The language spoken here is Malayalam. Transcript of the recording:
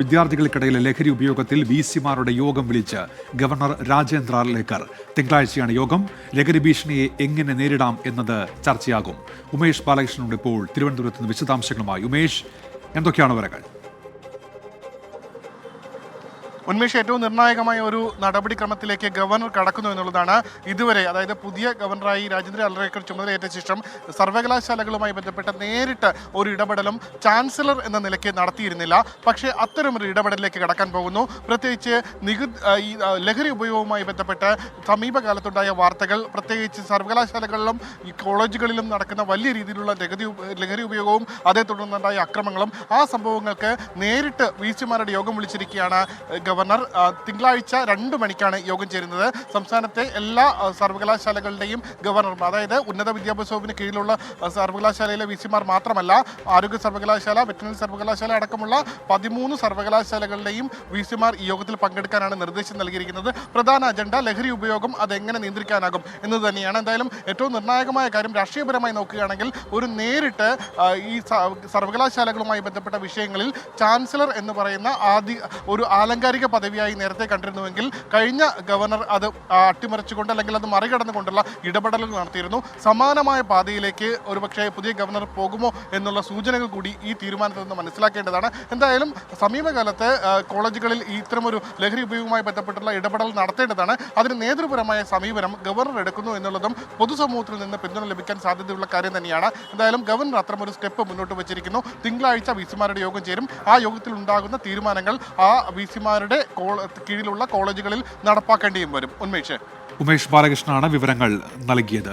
വിദ്യാർത്ഥികൾക്കിടയിലെ ലഹരി ഉപയോഗത്തിൽ വിസിമാരുടെ യോഗം വിളിച്ച് ഗവർണർ രാജേന്ദ്ര ലേക്കർ. തിങ്കളാഴ്ചയാണ് യോഗം. ലഹരി ഭീഷണിയെ എങ്ങനെ നേരിടാം എന്നത് ചർച്ചയാകും. ഉമേഷ് ബാലകൃഷ്ണനുണ്ട് ഇപ്പോൾ തിരുവനന്തപുരത്ത് നിന്ന് വിശദാംശങ്ങളുമായി. ഉമേഷ്, എന്തൊക്കെയാണ് വിവരങ്ങൾ? ഉന്മേഷ്, ഏറ്റവും നിർണായകമായ ഒരു നടപടിക്രമത്തിലേക്ക് ഗവർണർ കടക്കുന്നു എന്നുള്ളതാണ്. ഇതുവരെ, അതായത് പുതിയ ഗവർണറായി രാജേന്ദ്ര അർലേക്കർ ചുമതലയേറ്റ ശേഷം സർവകലാശാലകളുമായി ബന്ധപ്പെട്ട നേരിട്ട് ഒരു ഇടപെടലും ചാൻസലർ എന്ന നിലയ്ക്ക് നടത്തിയിരുന്നില്ല. പക്ഷേ അത്തരമൊരു ഇടപെടലിലേക്ക് കടക്കാൻ പോകുന്നു. പ്രത്യേകിച്ച് ഈ ലഹരി ഉപയോഗവുമായി ബന്ധപ്പെട്ട് സമീപകാലത്തുണ്ടായ വാർത്തകൾ, പ്രത്യേകിച്ച് സർവകലാശാലകളിലും ഈ കോളേജുകളിലും നടക്കുന്ന വലിയ രീതിയിലുള്ള ലഹരി ഉപയോഗവും അതേ തുടർന്നുണ്ടായ അക്രമങ്ങളും, ആ സംഭവങ്ങൾക്ക് നേരിട്ട് വിസിമാരുടെ യോഗം വിളിച്ചിരിക്കുകയാണ് ഗവർണർ. തിങ്കളാഴ്ച 2 മണിക്കാണ് യോഗം ചേരുന്നത്. സംസ്ഥാനത്തെ എല്ലാ സർവകലാശാലകളുടെയും ഗവർണർമാർ, അതായത് ഉന്നത വിദ്യാഭ്യാസ വകുപ്പിന് കീഴിലുള്ള സർവകലാശാലയിലെ വിസിമാർ മാത്രമല്ല, ആരോഗ്യ സർവകലാശാല, വെറ്ററിനറി സർവകലാശാല അടക്കമുള്ള 13 സർവകലാശാലകളുടെയും വിസിമാർ ഈ യോഗത്തിൽ പങ്കെടുക്കാനാണ് നിർദ്ദേശം നൽകിയിരിക്കുന്നത്. പ്രധാന അജണ്ട ലഹരി ഉപയോഗം അതെങ്ങനെ നിയന്ത്രിക്കാനാകും എന്നത് തന്നെയാണ്. എന്തായാലും ഏറ്റവും നിർണായകമായ കാര്യം, രാഷ്ട്രീയപരമായി നോക്കുകയാണെങ്കിൽ, ഒരു നേരിട്ട് ഈ സർവകലാശാലകളുമായി ബന്ധപ്പെട്ട വിഷയങ്ങളിൽ ചാൻസലർ എന്ന് പറയുന്ന ഒരു ആലങ്കാരിക പദവിയായി നേരത്തെ കണ്ടിരുന്നുവെങ്കിൽ കഴിഞ്ഞ ഗവർണർ അത് അട്ടിമറിച്ചുകൊണ്ട്, അല്ലെങ്കിൽ അത് മറികടന്നുകൊണ്ടുള്ള ഇടപെടലുകൾ നടത്തിയിരുന്നു. സമാനമായ പാതയിലേക്ക് ഒരുപക്ഷെ പുതിയ ഗവർണർ പോകുമോ എന്നുള്ള സൂചനകൾ കൂടി ഈ തീരുമാനത്തിൽ നിന്ന് മനസ്സിലാക്കേണ്ടതാണ്. എന്തായാലും സമീപകാലത്ത് കോളേജുകളിൽ ഇത്തരമൊരു ലഹരി ഉപയോഗവുമായി ബന്ധപ്പെട്ടുള്ള ഇടപെടൽ നടത്തേണ്ടതാണ്. അതിന് നേതൃപരമായ സമീപനം ഗവർണർ എടുക്കുന്നു എന്നുള്ളതും പൊതുസമൂഹത്തിൽ നിന്ന് പിന്തുണ ലഭിക്കാൻ സാധ്യതയുള്ള കാര്യം തന്നെയാണ്. എന്തായാലും ഗവർണർ അത്തരമൊരു സ്റ്റെപ്പ് മുന്നോട്ട് വെച്ചിരിക്കുന്നു. തിങ്കളാഴ്ച വിസിമാരുടെ യോഗം ചേരും. ആ യോഗത്തിൽ ഉണ്ടാകുന്ന തീരുമാനങ്ങൾ ആ വിസിമാരുടെ കീഴിലുള്ള കോളേജുകളിൽ നടപ്പാക്കേണ്ടിയും വരും. ഉമേഷ് ബാലകൃഷ്ണനാണ് വിവരങ്ങൾ നൽകിയത്.